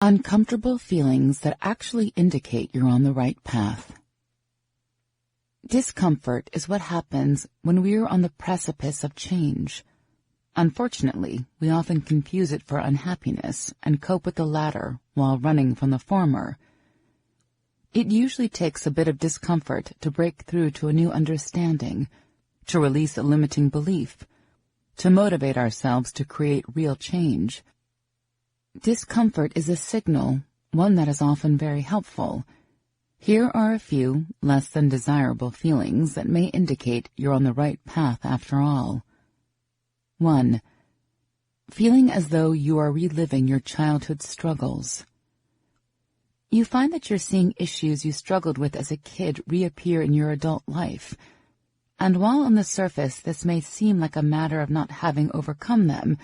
Uncomfortable feelings that actually indicate you're on the right path. Discomfort is what happens when we're on the precipice of change. Unfortunately, we often confuse it for unhappiness and cope with the latter while running from the former. It usually takes a bit of discomfort to break through to a new understanding, to release a limiting belief, to motivate ourselves to create real change. Discomfort is a signal, one that is often very helpful. Here are a few less than desirable feelings that may indicate you're on the right path after all. 1. Feeling as though you are reliving your childhood struggles. You find that you're seeing issues you struggled with as a kid reappear in your adult life. And while on the surface this may seem like a matter of not having overcome them,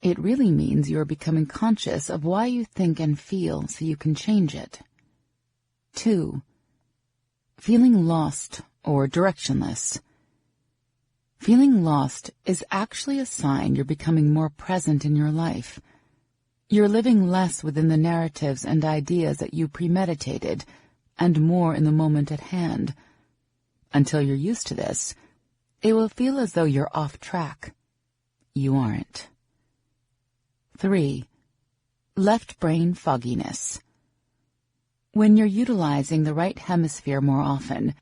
it really means you are becoming conscious of why you think and feel so you can change it. 2. Feeling lost or directionless. Feeling lost is actually a sign you're becoming more present in your life. You're living less within the narratives and ideas that you premeditated and more in the moment at hand. Until you're used to this, it will feel as though you're off track. You aren't. 3. Left brain fogginess. When you're utilizing the right hemisphere more often,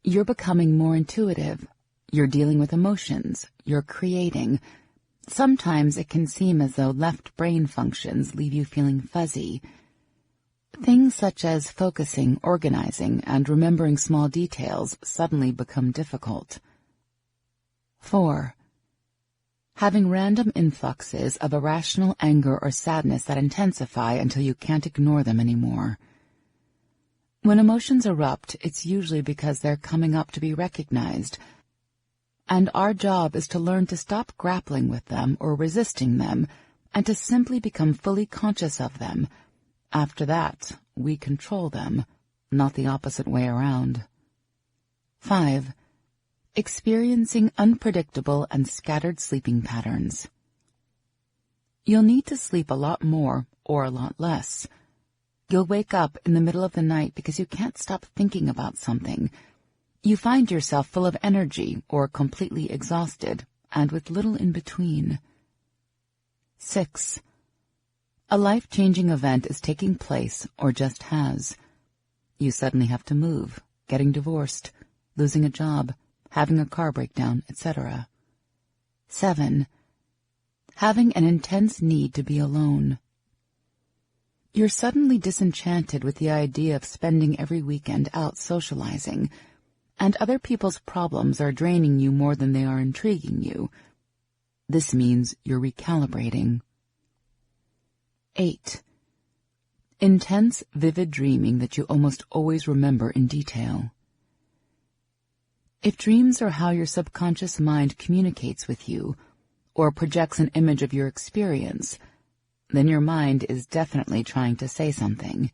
you're becoming more intuitive. You're dealing with emotions. You're creating. Sometimes it can seem as though left brain functions leave you feeling fuzzy. Things such as focusing, organizing, and remembering small details suddenly become difficult. 4. Having random influxes of irrational anger or sadness that intensify until you can't ignore them anymore. When emotions erupt, it's usually because they're coming up to be recognized, and our job is to learn to stop grappling with them or resisting them and to simply become fully conscious of them. After that, we control them, not the opposite way around. 5. Experiencing unpredictable and scattered sleeping patterns. You'll need to sleep a lot more or a lot less. You'll wake up in the middle of the night because you can't stop thinking about something. You find yourself full of energy or completely exhausted, and with little in between. 6. A life-changing event is taking place or just has. You suddenly have to move, getting divorced, losing a job, having a car breakdown, etc. 7. Having an intense need to be alone. You're suddenly disenchanted with the idea of spending every weekend out socializing, and other people's problems are draining you more than they are intriguing you. This means you're recalibrating. 8. Intense, vivid dreaming that you almost always remember in detail. If dreams are how your subconscious mind communicates with you, or projects an image of your experience, then your mind is definitely trying to say something.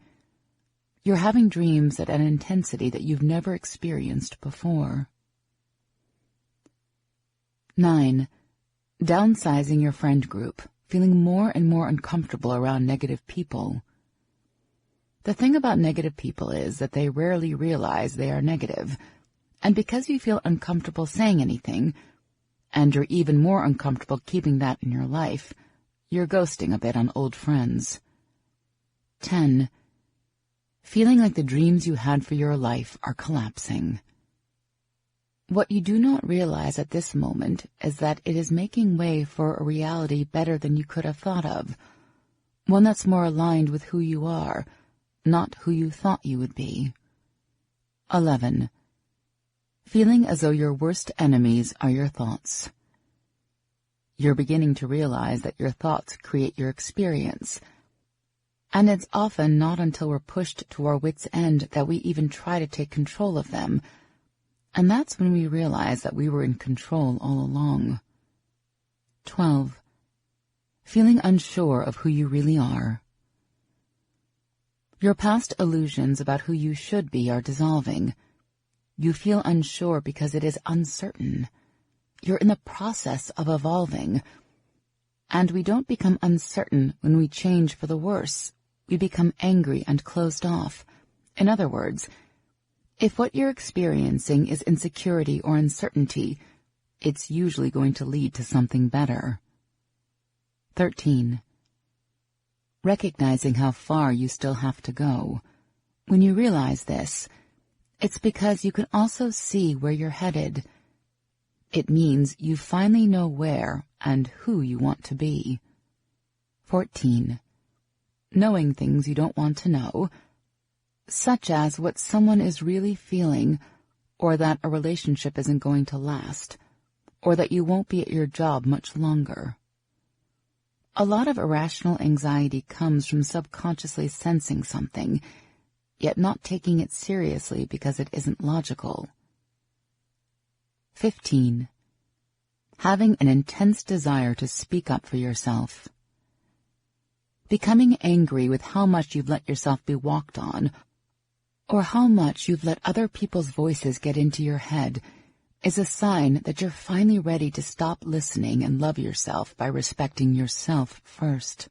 You're having dreams at an intensity that you've never experienced before. 9. Downsizing your friend group, feeling more and more uncomfortable around negative people. The thing about negative people is that they rarely realize they are negative, and because you feel uncomfortable saying anything, and you're even more uncomfortable keeping that in your life, you're ghosting a bit on old friends. 10. Feeling like the dreams you had for your life are collapsing. What you do not realize at this moment is that it is making way for a reality better than you could have thought of, one that's more aligned with who you are, not who you thought you would be. 11. Feeling as though your worst enemies are your thoughts. You're beginning to realize that your thoughts create your experience, and it's often not until we're pushed to our wits' end that we even try to take control of them, and that's when we realize that we were in control all along. 12. Feeling unsure of who you really are. Your past illusions about who you should be are dissolving. You feel unsure because it is uncertain. You're in the process of evolving. And we don't become uncertain when we change for the worse. We become angry and closed off. In other words, if what you're experiencing is insecurity or uncertainty, it's usually going to lead to something better. 13. Recognizing how far you still have to go. When you realize this, it's because you can also see where you're headed. It means you finally know where and who you want to be. 14. Knowing things you don't want to know, such as what someone is really feeling, or that a relationship isn't going to last, or that you won't be at your job much longer. A lot of irrational anxiety comes from subconsciously sensing something, yet not taking it seriously because it isn't logical. 15. Having an intense desire to speak up for yourself. Becoming angry with how much you've let yourself be walked on, or how much you've let other people's voices get into your head, is a sign that you're finally ready to stop listening and love yourself by respecting yourself first.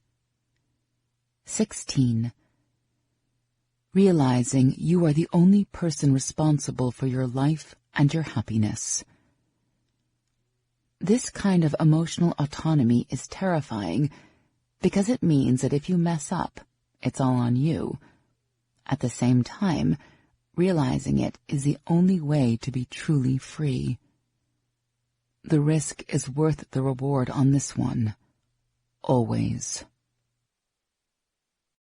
16. Realizing you are the only person responsible for your life and your happiness. This kind of emotional autonomy is terrifying because it means that if you mess up, it's all on you. At the same time, realizing it is the only way to be truly free. The risk is worth the reward on this one. Always.